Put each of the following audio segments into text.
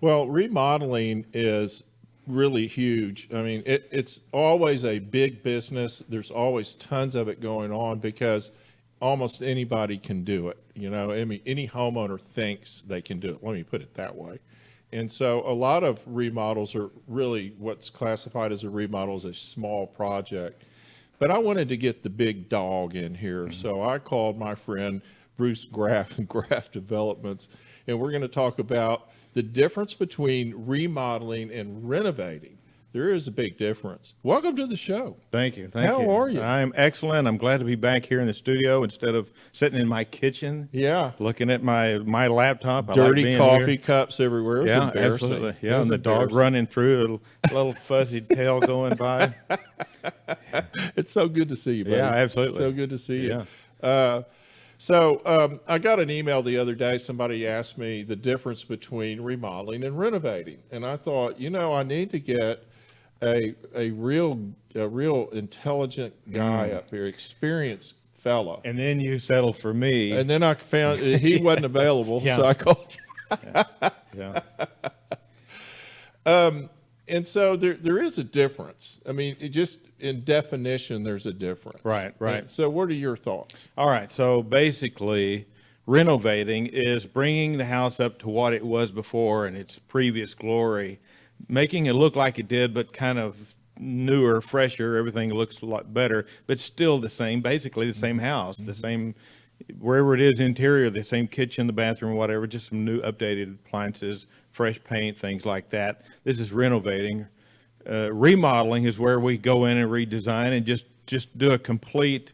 Well, remodeling is really huge. I mean, it's always a big business. There's always tons of it going on because almost anybody can do it. You know, I mean, any homeowner thinks they can do it. Let me put it that way. And so a lot of remodels are really what's classified as a remodel is a small project. But I wanted to get the big dog in here. So I called my friend Bruce Graf and Graf Developments, and we're going to talk about the difference between remodeling and renovating. There is a big difference. Welcome to the show. Thank you. Thank you. How are you? I'm excellent. I'm glad to be back here in the studio instead of sitting in my kitchen. Yeah. Looking at my laptop. Dirty I like coffee here. cups everywhere. It's Yeah, embarrassing. absolutely. Yeah, and the dog running through, a little fuzzy tail going by. It's so good to see you, buddy. Yeah, absolutely. So good to see you. Yeah. So I got an email the other day. Somebody asked me the difference between remodeling and renovating. And I thought, I need to get a real intelligent guy up here, experienced fella. And then you settled for me. And then I found he wasn't available, Yeah. so I called you. Yeah. And so there is a difference. I mean, it just in definition, there's a difference. Right. And so what are your thoughts? All right. So basically, renovating is bringing the house up to what it was before in its previous glory, making it look like it did, but kind of newer, fresher. Everything looks a lot better, but still the same, basically the same house, the same, wherever it is interior, the same kitchen, the bathroom, whatever, just some new updated appliances, fresh paint, things like that. This is renovating. Remodeling is where we go in and redesign and just do a complete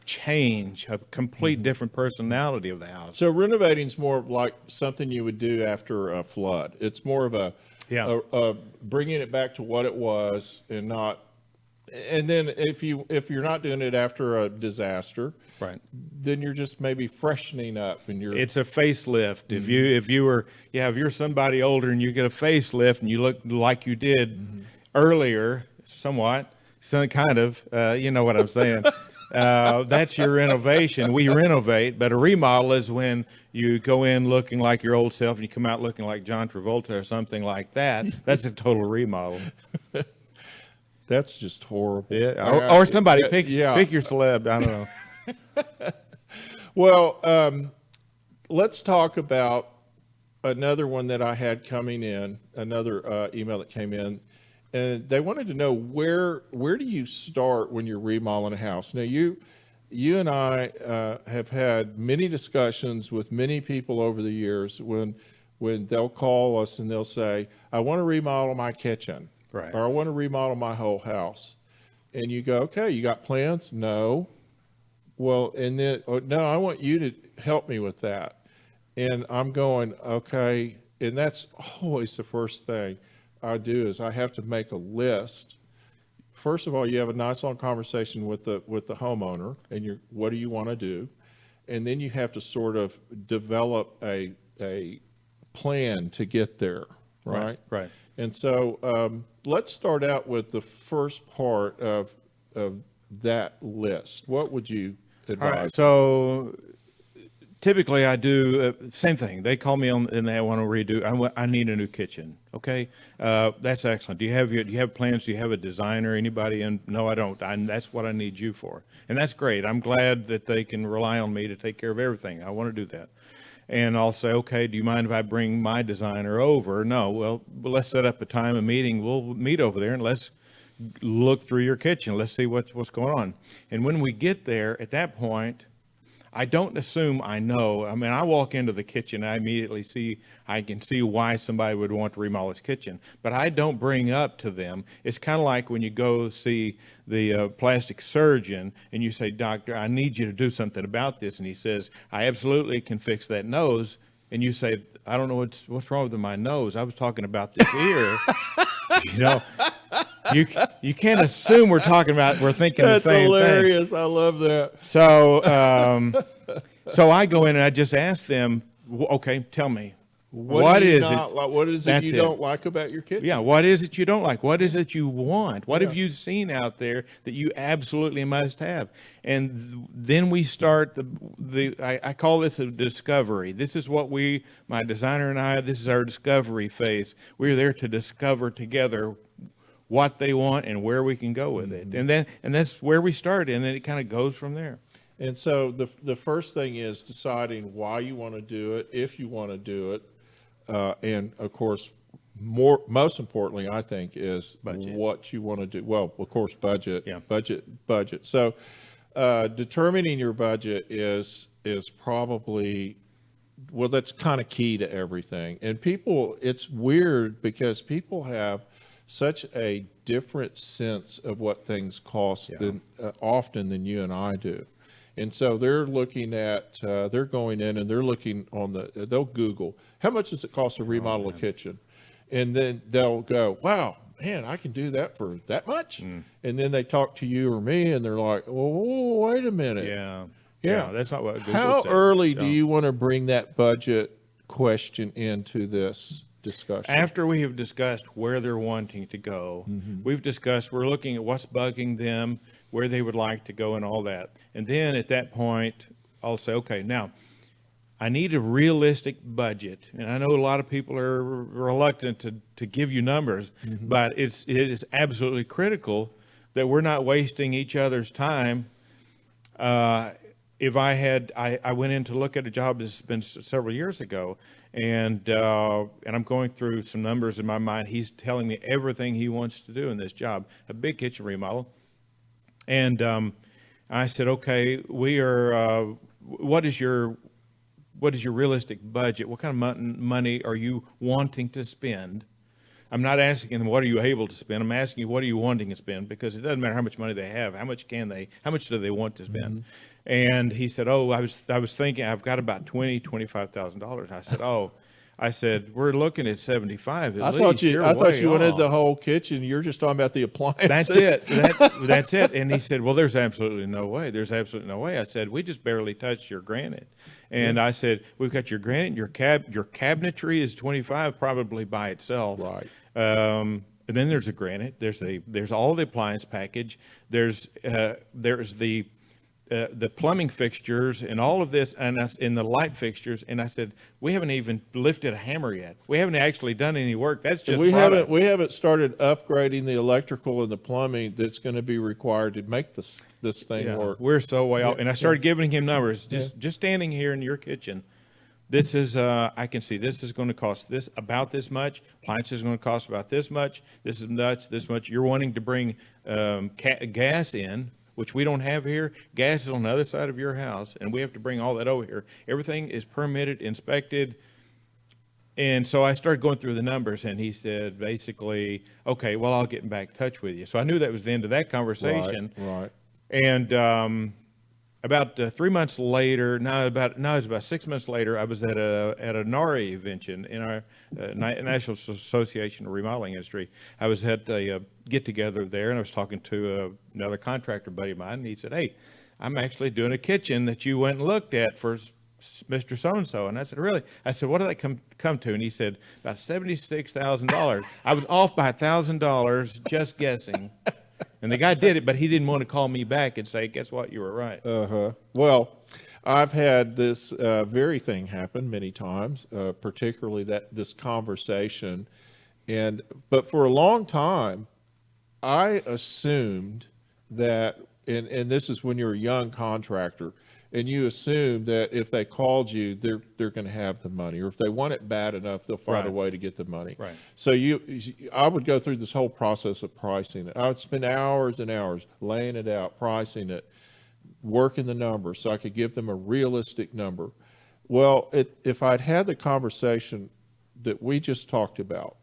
change, a complete different personality of the house. So renovating is more like something you would do after a flood. It's more of a bringing it back to what it was and not. And then if you're not doing it after a disaster, Right. then you're just maybe freshening up and It's a facelift. If you're somebody older and you get a facelift and you look like you did earlier, somewhat, some kind of, you know what I'm saying. That's your renovation. We renovate, but a remodel is when you go in looking like your old self and you come out looking like John Travolta or something like that. That's a total remodel. That's just horrible. Yeah. Or somebody pick your celeb. I don't know. Well, let's talk about another one that I had coming in, another email that came in, and they wanted to know where do you start when you're remodeling a house? Now, you and I have had many discussions with many people over the years when they'll call us and they'll say, I want to remodel my kitchen, Right. or I want to remodel my whole house. And you go, okay, you got plans? No. Well, and then, no, I want you to help me with that. And I'm going, okay. And that's always the first thing I do is I have to make a list. First of all, you have a nice long conversation with the homeowner and what do you want to do? And then you have to sort of develop a plan to get there. Right. Right. And so let's start out with the first part of that list. What would you advise? All right, so typically I do same thing. They call me on and they want to redo. I need a new kitchen. Okay, that's excellent. Do you have plans? Do you have a designer? Anybody? And no, I don't. That's what I need you for, and that's great. I'm glad that they can rely on me to take care of everything. I want to do that. And I'll say, okay, do you mind if I bring my designer over? No, well, let's set up a time, a meeting. We'll meet over there and let's look through your kitchen. Let's see what's going on. And when we get there, at that point, I don't assume I know. I mean, I walk into the kitchen, I immediately I can see why somebody would want to remodel his kitchen, but I don't bring up to them. It's kind of like when you go see the plastic surgeon and you say, doctor, I need you to do something about this. And he says, I absolutely can fix that nose. And you say, I don't know what's wrong with my nose. I was talking about this ear. You can't assume we're thinking the same thing. That's hilarious. I love that. So, so I go in and I just ask them, okay, tell me, What do you is not it? like? What is it That's you don't like about your kitchen? Yeah, what is it you don't like? What is it you want? What have Yeah. you seen out there that you absolutely must have? And then we start I call this a discovery. This is what my designer and I, this is our discovery phase. We're there to discover together what they want and where we can go with it. And that's where we start, and then it kind of goes from there. And so the first thing is deciding why you want to do it, if you want to do it, and of course, most importantly, I think, is Budget. what you want to do. Well, of course, budget, Yeah. budget. So, determining your budget is probably, well, that's kind of key to everything. And people, it's weird because people have such a different sense of what things cost than often than you and I do. And so they're looking at, they're going in and they're looking they'll Google, how much does it cost to remodel a kitchen? And then they'll go, wow, man, I can do that for that much? And then they talk to you or me and they're like, well, wait a minute. Yeah, that's not what Google How said. early do you want to bring that budget question into this discussion? After we have discussed where they're wanting to go, we're looking at what's bugging them, where they would like to go and all that. And then at that point, I'll say, okay, now I need a realistic budget. And I know a lot of people are reluctant to give you numbers, but it is absolutely critical that we're not wasting each other's time. If I went in to look at a job, this has been several years ago, and I'm going through some numbers in my mind. He's telling me everything he wants to do in this job, a big kitchen remodel. And I said, okay, what is your realistic budget? What kind of money are you wanting to spend? I'm not asking them, what are you able to spend? I'm asking you, what are you wanting to spend? Because it doesn't matter how much money they have. How much do they want to spend? And he said, I was thinking I've got about $25,000. I said, we're looking at 75 at least. I thought you wanted off. the whole kitchen. You're just talking about the appliances. That's it. That's it. And he said, well, there's absolutely no way. There's absolutely no way. I said, we just barely touched your granite. And I said, we've got your granite, your cabinetry is 25 probably by itself. Right. And then there's a granite. There's all the appliance package. There's the plumbing fixtures and all of this, and in the light fixtures. And I said, we haven't even lifted a hammer yet. We haven't actually done any work. That's just we product. haven't started upgrading the electrical and the plumbing that's going to be required to make this thing work. We're so way off. And I started giving him numbers. Just standing here in your kitchen, this is I can see this is going to cost about this much. Appliances is going to cost about this much. This is nuts. This much. You're wanting to bring gas in, which we don't have here. Gas is on the other side of your house, and we have to bring all that over here. Everything is permitted, inspected. And so I started going through the numbers, and he said, basically, okay, well, I'll get back in touch with you. So I knew that was the end of that conversation. Right. And about 3 months later, it was about 6 months later, I was at a NARI convention in our National Association of Remodeling Industry. I was at a get-together there, and I was talking to another contractor buddy of mine, and he said, hey, I'm actually doing a kitchen that you went and looked at for Mr. So-and-so. And I said, really? I said, what did that come to? And he said, about $76,000. I was off by $1,000, just guessing. And the guy did it, but he didn't want to call me back and say, guess what, you were right. Well, I've had this very thing happen many times, particularly this conversation. But for a long time, I assumed that, and this is when you're a young contractor, and you assume that if they called you, they're going to have the money, or if they want it bad enough, they'll find a way to get the money. Right. So I would go through this whole process of pricing it. I would spend hours and hours laying it out, pricing it, working the numbers so I could give them a realistic number. Well, if I'd had the conversation that we just talked about,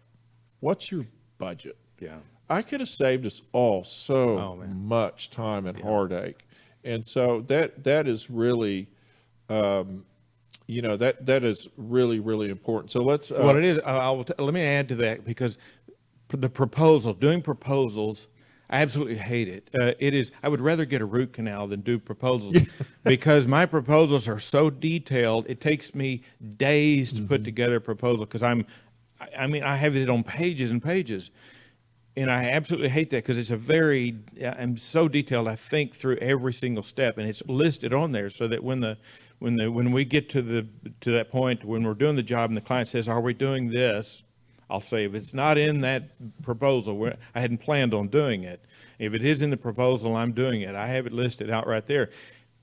what's your budget? Yeah. I could have saved us all so much time and heartache. And so that is really, that is really, really important. So let's. What it is, let me add to that, because doing proposals, I absolutely hate it. It is. I would rather get a root canal than do proposals because my proposals are so detailed. It takes me days to put together a proposal because I mean, I have it on pages and pages, and I absolutely hate that because it's I'm so detailed. I think through every single step, and it's listed on there so that when we get to that point when we're doing the job and the client says, "Are we doing this?" I'll say, if it's not in that proposal, I hadn't planned on doing it. If it is in the proposal, I'm doing it. I have it listed out right there.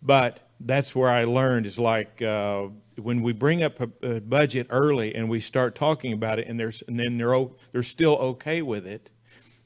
But that's where I learned is like when we bring up a budget early and we start talking about it, and then they're still okay with it.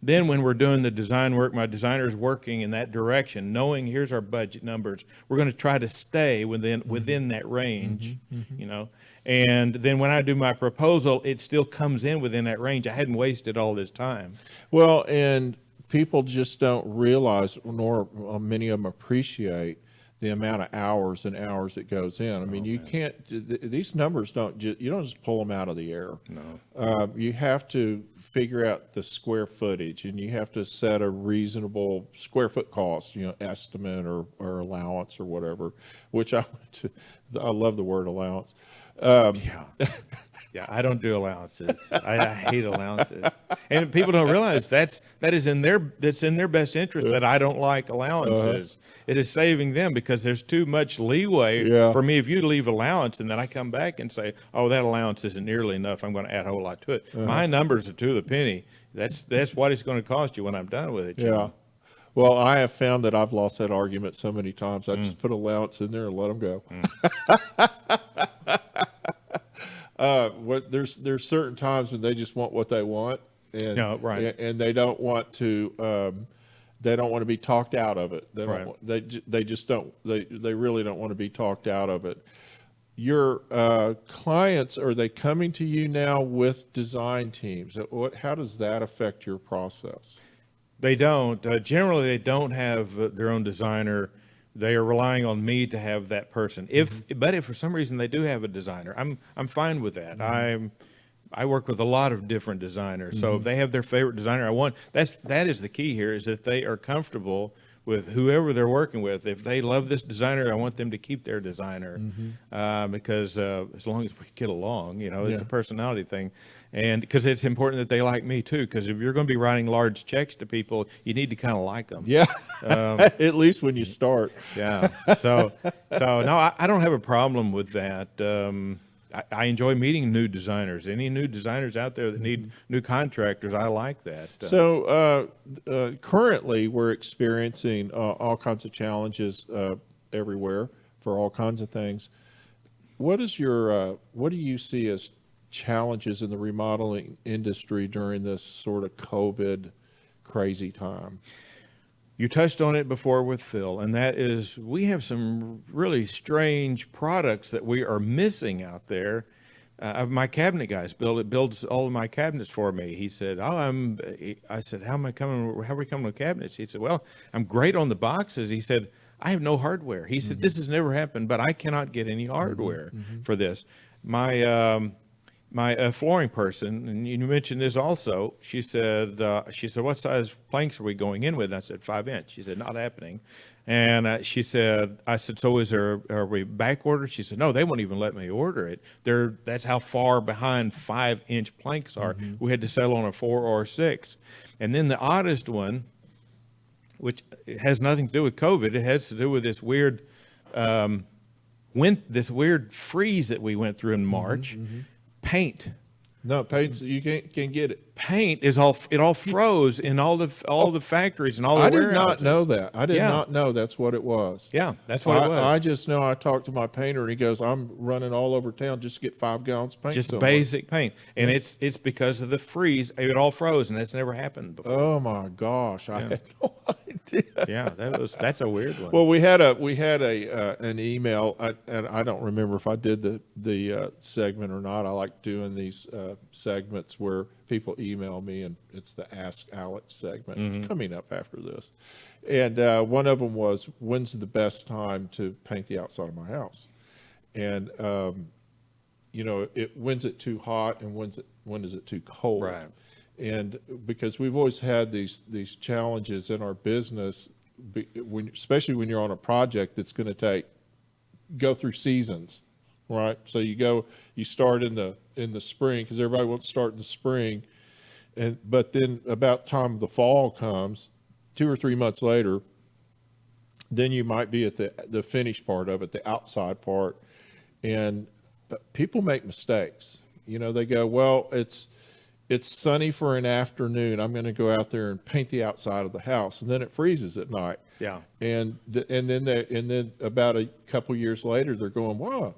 Then when we're doing the design work, my designer is working in that direction, knowing here's our budget numbers. We're going to try to stay within that range, you know. And then when I do my proposal, it still comes in within that range. I hadn't wasted all this time. Well, and people just don't realize, nor many of them appreciate the amount of hours and hours it goes in. I mean, you can't, these numbers you don't just pull them out of the air. No. You have to figure out the square footage, and you have to set a reasonable square foot cost, you know, estimate or allowance or whatever, which I love the word allowance. Yeah, I don't do allowances. I hate allowances, and people don't realize that's in their best interest that I don't like allowances. It is saving them because there's too much leeway for me if you leave allowance and then I come back and say, oh, that allowance isn't nearly enough. I'm going to add a whole lot to it. My numbers are to the penny. That's what it's going to cost you when I'm done with it. You know? Well, I have found that I've lost that argument so many times. I just put allowance in there and let them go. There's certain times when they just want what they want, and and they don't want to be talked out of it. They don't. They just don't. They really don't want to be talked out of it. Your clients, are they coming to you now with design teams? How does that affect your process? They don't. Generally, they don't have their own designer. They are relying on me to have that person. But if for some reason they do have a designer, I'm fine with that. I work with a lot of different designers. So if they have their favorite designer, that is the key here, is that they are comfortable with whoever they're working with. If they love this designer, I want them to keep their designer, because as long as we get along, you know, it's a personality thing. And because it's important that they like me too, because if you're going to be writing large checks to people, you need to kind of like them. Yeah, at least when you start. Yeah. So no, I don't have a problem with that. I enjoy meeting new designers. Any new designers out there that need new contractors, I like that. So currently, we're experiencing all kinds of challenges everywhere for all kinds of things. What do you see as challenges in the remodeling industry during this sort of COVID crazy time? You touched on it before with Phil, and that is we have some really strange products that we are missing out there. My cabinet guys builds all of my cabinets for me. He said, I said, how are we coming with cabinets? He said, well, I'm great on the boxes. He said, I have no hardware. He said, this has never happened, but I cannot get any hardware for this. My flooring person, and you mentioned this also, she said, what size planks are we going in with? And I said, 5-inch. She said, not happening. And I said, so are we back ordered? She said, no, they won't even let me order it. That's how far behind 5-inch planks are. We had to settle on a 4 or 6. And then the oddest one, which has nothing to do with COVID, it has to do with this weird, freeze that we went through in March. Paint. No, paint, you can't get it. Paint it all froze in all the factories and all the warehouses. I did not know that. I did not know that's what it was. Yeah, that's what it was. I just know I talked to my painter and he goes, I'm running all over town just to get 5 gallons of paint. Just basic paint. And it's because of the freeze. It all froze, and that's never happened before. Oh my gosh. I had no idea. Yeah, that's a weird one. Well, we had an email, and I don't remember if I did the segment or not. I like doing these segments where people email me, and it's the Ask Alex segment coming up after this. And one of them was, when's the best time to paint the outside of my house? And when's it too hot, and when is it too cold? Right. And because we've always had these challenges in our business, especially when you're on a project that's going to go through seasons, right? So you start in the spring because everybody wants to start in the spring, but then about time the fall comes, 2 or 3 months later, then you might be at the finished part of it, the outside part, and people make mistakes. They go, well, it's sunny for an afternoon. I'm going to go out there and paint the outside of the house, and then it freezes at night. Yeah. And then about a couple years later, they're going, wow,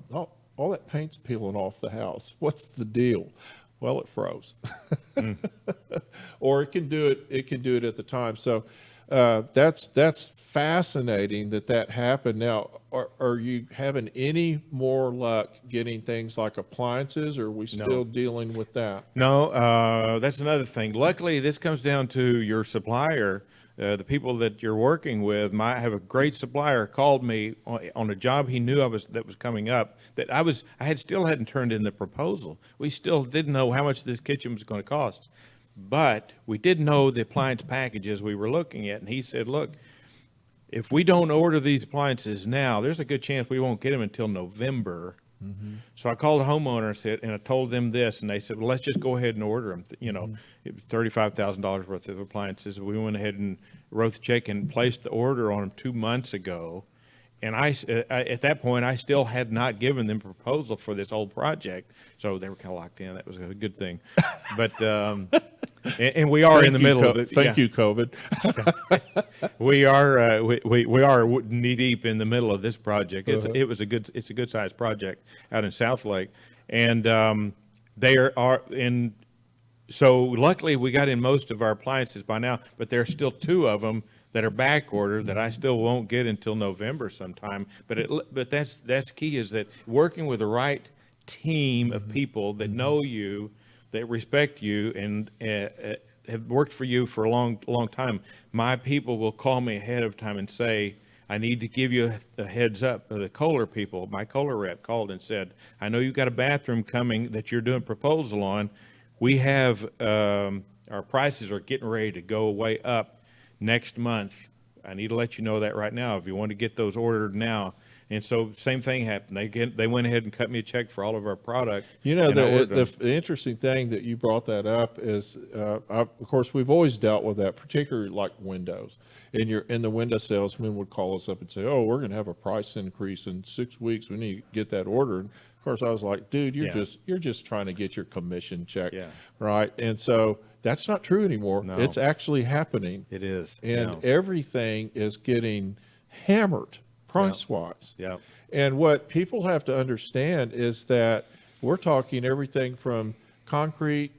all that paint's peeling off the house. What's the deal? Well, it froze. Or it can do it at the time. So that's fascinating that happened. Now, are you having any more luck getting things like appliances, or are we still dealing with that? No, that's another thing. Luckily, this comes down to your supplier. The people that you're working with. I have a great supplier called me on a job he knew that was coming up, that I still hadn't turned in the proposal. We still didn't know how much this kitchen was going to cost, but we did know the appliance packages we were looking at. And he said, look, if we don't order these appliances now, there's a good chance we won't get them until November. Mm-hmm. So I called the homeowner and I told them this, and they said, well, let's just go ahead and order them. It was $35,000 worth of appliances. We went ahead and wrote the check and placed the order on them 2 months ago. And I at that point, I still had not given them a proposal for this whole project. So they were kind of locked in. That was a good thing. But, and we are in the middle of it. Thank you, COVID. We are knee deep in the middle of this project. It's a good sized project out in South Lake. And, so luckily we got in most of our appliances by now, but there are still 2 of them that are back ordered that I still won't get until November sometime. But that's key, is that working with the right team of people that know you, that respect you, and have worked for you for a long time. My people will call me ahead of time and say, I need to give you a heads up. The Kohler people, my Kohler rep called and said, I know you've got a bathroom coming that you're doing proposal on. We have, our prices are getting ready to go way up next month. I need to let you know that right now if you want to get those ordered now. And so same thing happened. They went ahead and cut me a check for all of our product. The interesting thing that you brought that up is, of course, we've always dealt with that, particularly like windows. And the window salesman would call us up and say, oh, we're going to have a price increase in 6 weeks. We need to get that ordered. Of course, I was like, dude, you're just trying to get your commission check, right? And so that's not true anymore. No. It's actually happening. It is. And everything is getting hammered price-wise. Yeah. And what people have to understand is that we're talking everything from concrete,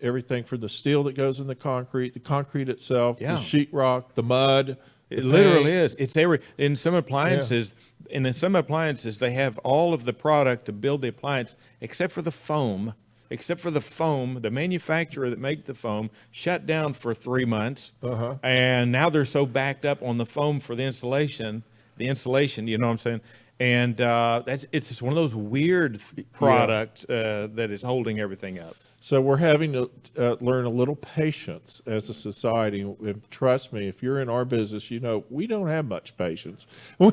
everything from the steel that goes in the concrete itself, the sheetrock, the mud. It literally is. It's in some appliances, and in some appliances they have all of the product to build the appliance except for the foam. The manufacturer that make the foam shut down for 3 months, and now they're so backed up on the foam for the insulation. You know what I'm saying? And it's just one of those weird products that is holding everything up. So we're having to learn a little patience as a society. And trust me, if you're in our business, we don't have much patience. We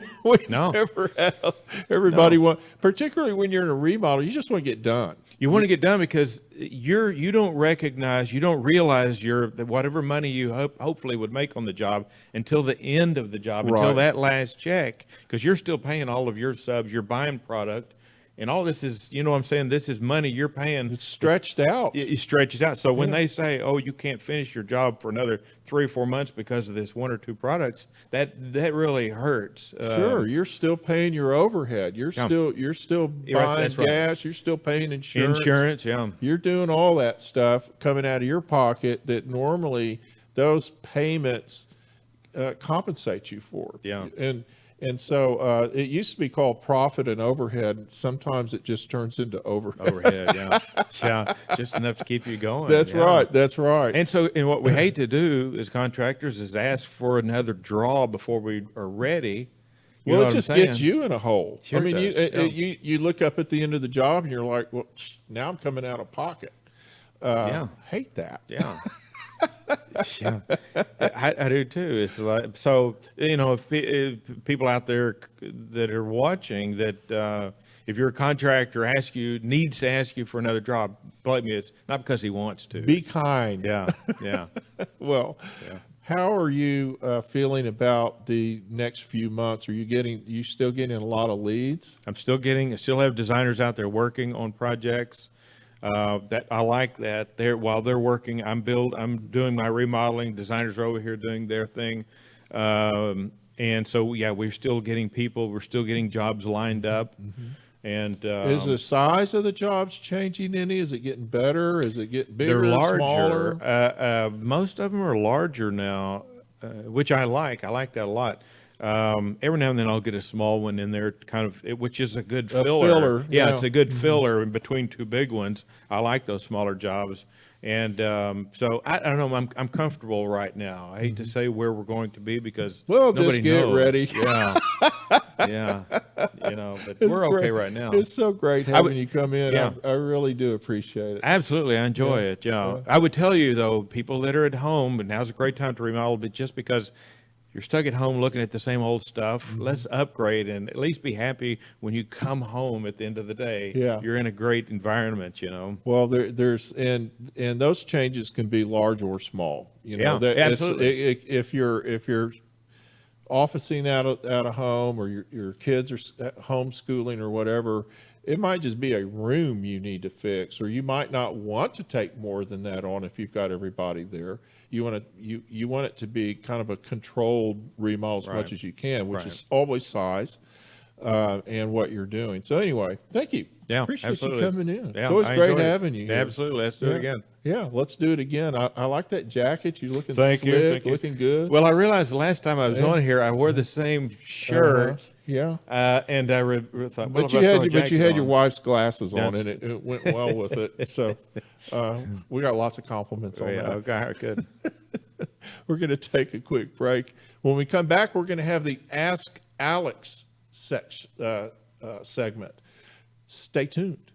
never have. Everybody particularly when you're in a remodel, you just want to get done. You want to get done because you don't realize whatever money you hopefully would make on the job until the end of the job, until that last check, because you're still paying all of your subs, you're buying product. And all this is, you know what I'm saying? This is money you're paying. It's stretched out. You stretch it out. So when they say, oh, you can't finish your job for another 3 or 4 months because of this 1 or 2 products, that really hurts. Sure. You're still paying your overhead. You're still buying gas. You're still paying insurance. You're doing all that stuff coming out of your pocket that normally those payments compensate you for. Yeah. And so it used to be called profit and overhead. Sometimes it just turns into overhead. Overhead, just enough to keep you going. That's right. And what we hate to do as contractors is ask for another draw before we are ready. Well, it just gets you in a hole. Sure, I mean, you look up at the end of the job and you're like, well, now I'm coming out of pocket. hate that. Yeah. Yeah, I do too. It's like, so, if people out there that are watching that, if your contractor needs to ask you for another job, believe me, it's not because he wants to. Be kind. Yeah, yeah. Well, Yeah. how are you feeling about the next few months? Are you still getting a lot of leads? I still have designers out there working on projects. That I like that while they're working, I'm doing my remodeling. Designers are over here doing their thing. And so, yeah, we're still getting jobs lined up. And, Is the size of the jobs changing any? Is it getting better? Is it getting bigger, they're larger. smaller? Most of them are larger now, which I like. I like that a lot. Every now and then I'll get a small one in there, which is a good filler. Yeah, it's a good filler in between two big ones. I like those smaller jobs, and so I don't know. I'm comfortable right now. I hate to say where we're going to be because nobody just get knows. ready. Yeah, yeah. But It's we're great. okay right now. It's so great having you come in. Yeah. I really do appreciate it. Absolutely, I enjoy it. Yeah. I would tell you though, people that are at home, but now's a great time to remodel. But just because you're stuck at home looking at the same old stuff, let's upgrade and at least be happy when you come home at the end of the day. Yeah. You're in a great environment. Well, there's and those changes can be large or small. Yeah, absolutely. If you're officing out of home, or your kids are homeschooling or whatever, it might just be a room you need to fix, or you might not want to take more than that on if you've got everybody there. You want it to be kind of a controlled remodel as much as you can, which is always size and what you're doing. So anyway, thank you. Yeah, appreciate absolutely. you coming in. Yeah, it's always I great enjoyed it. having you here. Absolutely, let's do it again. Yeah, let's do it again. I like that jacket. You're looking Thank you. slick, Thank you. looking good. Well, I realized the last time I was on here, I wore the same shirt. Yeah. And I thought, well, But you had your wife's glasses on, and it went well with it. So we got lots of compliments on that. Okay, good. We're going to take a quick break. When we come back, we're going to have the Ask Alex segment. Stay tuned.